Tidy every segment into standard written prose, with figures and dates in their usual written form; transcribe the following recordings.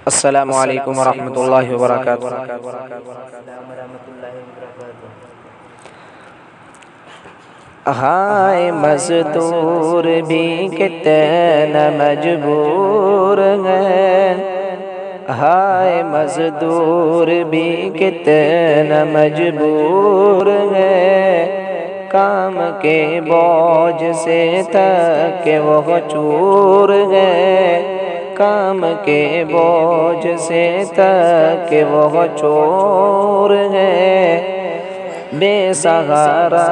السلام علیکم ورحمۃ اللہ وبرکاتہ۔ ہائے مزدور بھی کتنا مجبور ہے، ہائے مزدور بھی کتنا مجبور ہے، کام کے بوجھ سے تھک کے وہ چور ہے، کام کے بوجھ سے تھک کے وہ چور ہے، بے سہارا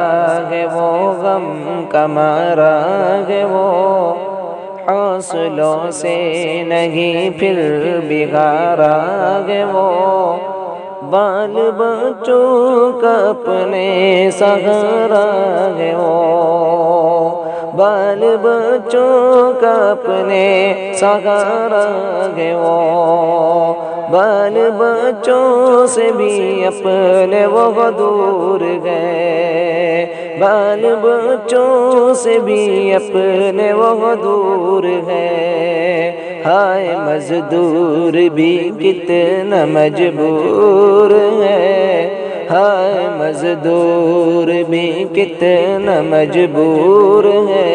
ہے وہ غم کا مارا ہے وہ، حوصلوں سے نہیں پھر بگارا ہے وہ، بال بچوں کا اپنے سہارا ہے وہ، بال بچوں کا اپنے سہارا ہے وہ، بال بچوں سے بھی اپنے وہ دور گئے، بال بچوں سے بھی اپنے وہ دور ہے، ہائے مزدور بھی کتنا مجبور ہے، ہائے مزدور بھی کتنا مجبور ہے،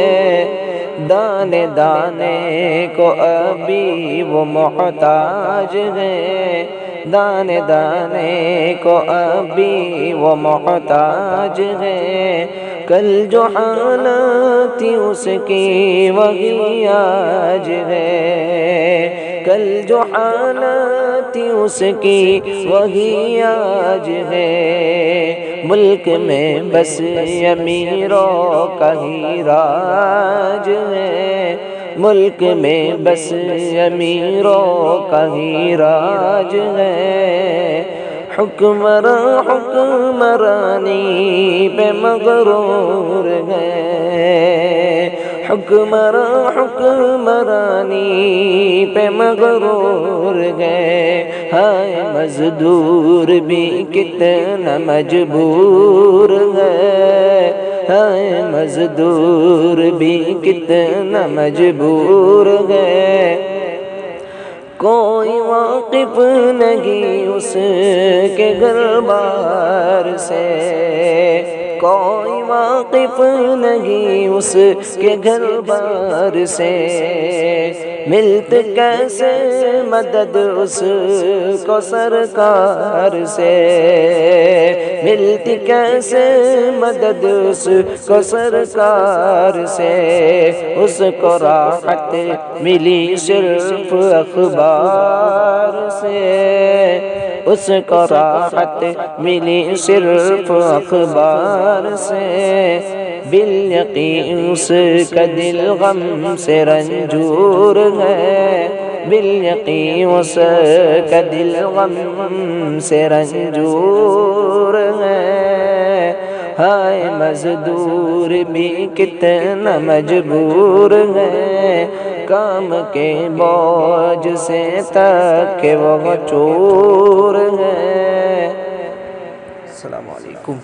دانے دانے کو ابھی وہ محتاج ہے، دانے دانے کو ابھی وہ محتاج ہے، کل جو حالت تھی اس کی وہی آج ہے، کل جو حالت تھی اس کی وہی آج ہے، ملک میں بس امیروں کا ہی راج ہے، ملک میں بس امیروں کا ہی راج ہے، حکمراں حکمرانی پہ مغرور ہے، حکمراں حکمرانی پہ مغرور ہے، ہائے مزدور بھی کتنا مجبور ہے، ہائے مزدور بھی کتنا مجبور ہے، کوئی واقف نہیں اس کے گھر بار سے، کوئی واقف نہیں اس کے گھر بار سے، ملت کیسے مدد اس کو سرکار سے، ملتی کیسے مدد اس کو سرکار سے، اس کو راحت ملی صرف اخبار سے، اس کو راحت ملی صرف اخبار سے، بالیقین اس کا دل غم سے رنجور ہے، بالیقین اس کا دل غم سے رنجور ہے، ہائے مزدور بھی کتنا مجبور ہے، کام کے بوجھ سے تھک کے وہ چور ہے۔ السلام علیکم۔